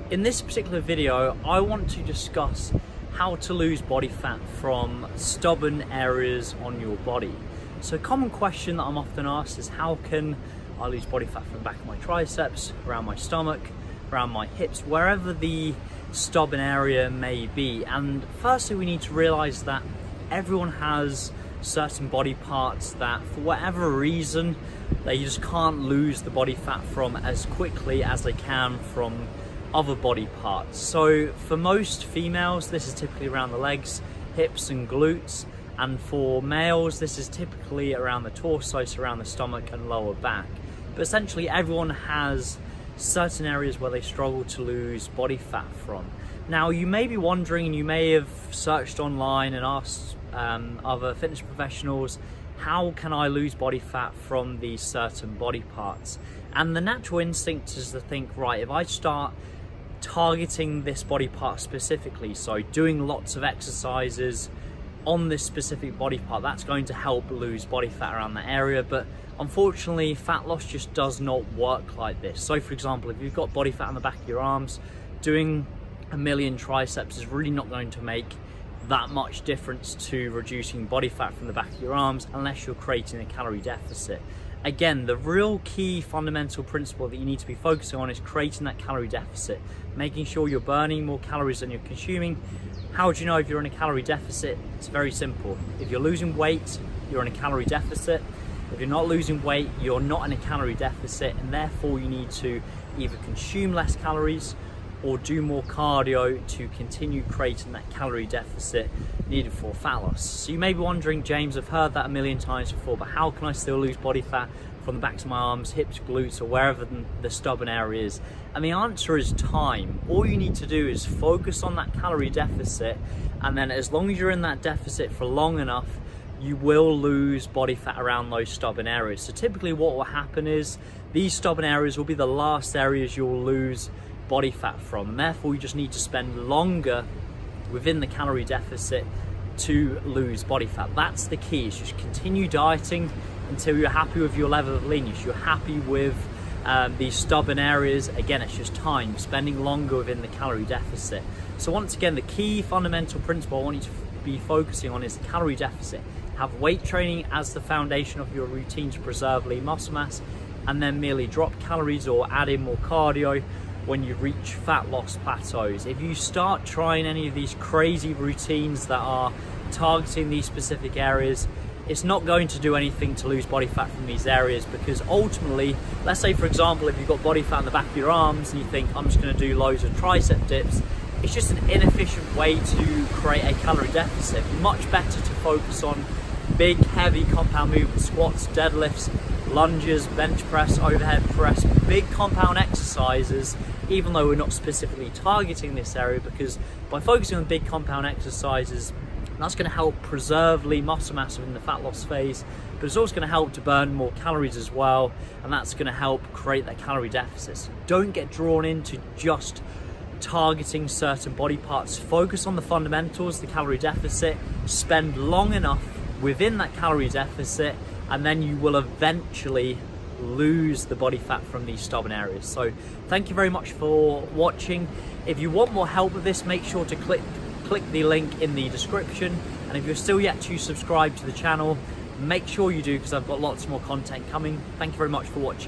In this particular video, I want to discuss how to lose body fat from stubborn areas on your body. So a common question that I'm often asked is, how can I lose body fat from the back of my triceps, around my stomach, around my hips, wherever the stubborn area may be? And firstly, we need to realize that everyone has certain body parts that for whatever reason they just can't lose the body fat from as quickly as they can from other body parts. So for most females, this is typically around the legs, hips and glutes, and for males this is typically around the torso, so around the stomach and lower back. But essentially everyone has certain areas where they struggle to lose body fat from. Now you may be wondering, and you may have searched online and asked other fitness professionals, how can I lose body fat from these certain body parts? And the natural instinct is to think, right, if I start targeting this body part specifically, so doing lots of exercises on this specific body part, that's going to help lose body fat around that area. But unfortunately, fat loss just does not work like this. So for example, if you've got body fat on the back of your arms, doing a million triceps is really not going to make that much difference to reducing body fat from the back of your arms unless you're creating a calorie deficit. Again, the real key fundamental principle that you need to be focusing on is creating that calorie deficit, making sure you're burning more calories than you're consuming. How do you know if you're in a calorie deficit? It's very simple. If you're losing weight, you're in a calorie deficit. If you're not losing weight, you're not in a calorie deficit, and therefore you need to either consume less calories or do more cardio to continue creating that calorie deficit needed for fat loss. So you may be wondering, James, I've heard that a million times before, but how can I still lose body fat from the backs of my arms, hips, glutes, or wherever the stubborn area is? And the answer is time. All you need to do is focus on that calorie deficit, and then as long as you're in that deficit for long enough, you will lose body fat around those stubborn areas. So typically what will happen is these stubborn areas will be the last areas you'll lose body fat from, and therefore you just need to spend longer within the calorie deficit to lose body fat. That's the key, is just continue dieting until you're happy with your level of leanness, you're happy with these stubborn areas. Again, it's just time, spending longer within the calorie deficit. So once again, the key fundamental principle I want you to be focusing on is the calorie deficit. Have weight training as the foundation of your routine to preserve lean muscle mass, and then merely drop calories or add in more cardio when you reach fat loss plateaus. If you start trying any of these crazy routines that are targeting these specific areas, it's not going to do anything to lose body fat from these areas, because ultimately, let's say for example, if you've got body fat in the back of your arms and you think, I'm just going to do loads of tricep dips, it's just an inefficient way to create a calorie deficit. Much better to focus on big, heavy compound movements, squats, deadlifts, lunges, bench press, overhead press, big compound exercises, even though we're not specifically targeting this area, because by focusing on big compound exercises, that's going to help preserve lean muscle mass in the fat loss phase, but it's also going to help to burn more calories as well, and that's going to help create that calorie deficit. So don't get drawn into just targeting certain body parts. Focus on the fundamentals, the calorie deficit, spend long enough within that calorie deficit, and then you will eventually lose the body fat from these stubborn areas. So thank you very much for watching. If you want more help with this, make sure to click the link in the description, and if you're still yet to subscribe to the channel, make sure you do, because I've got lots more content coming. Thank you very much for watching.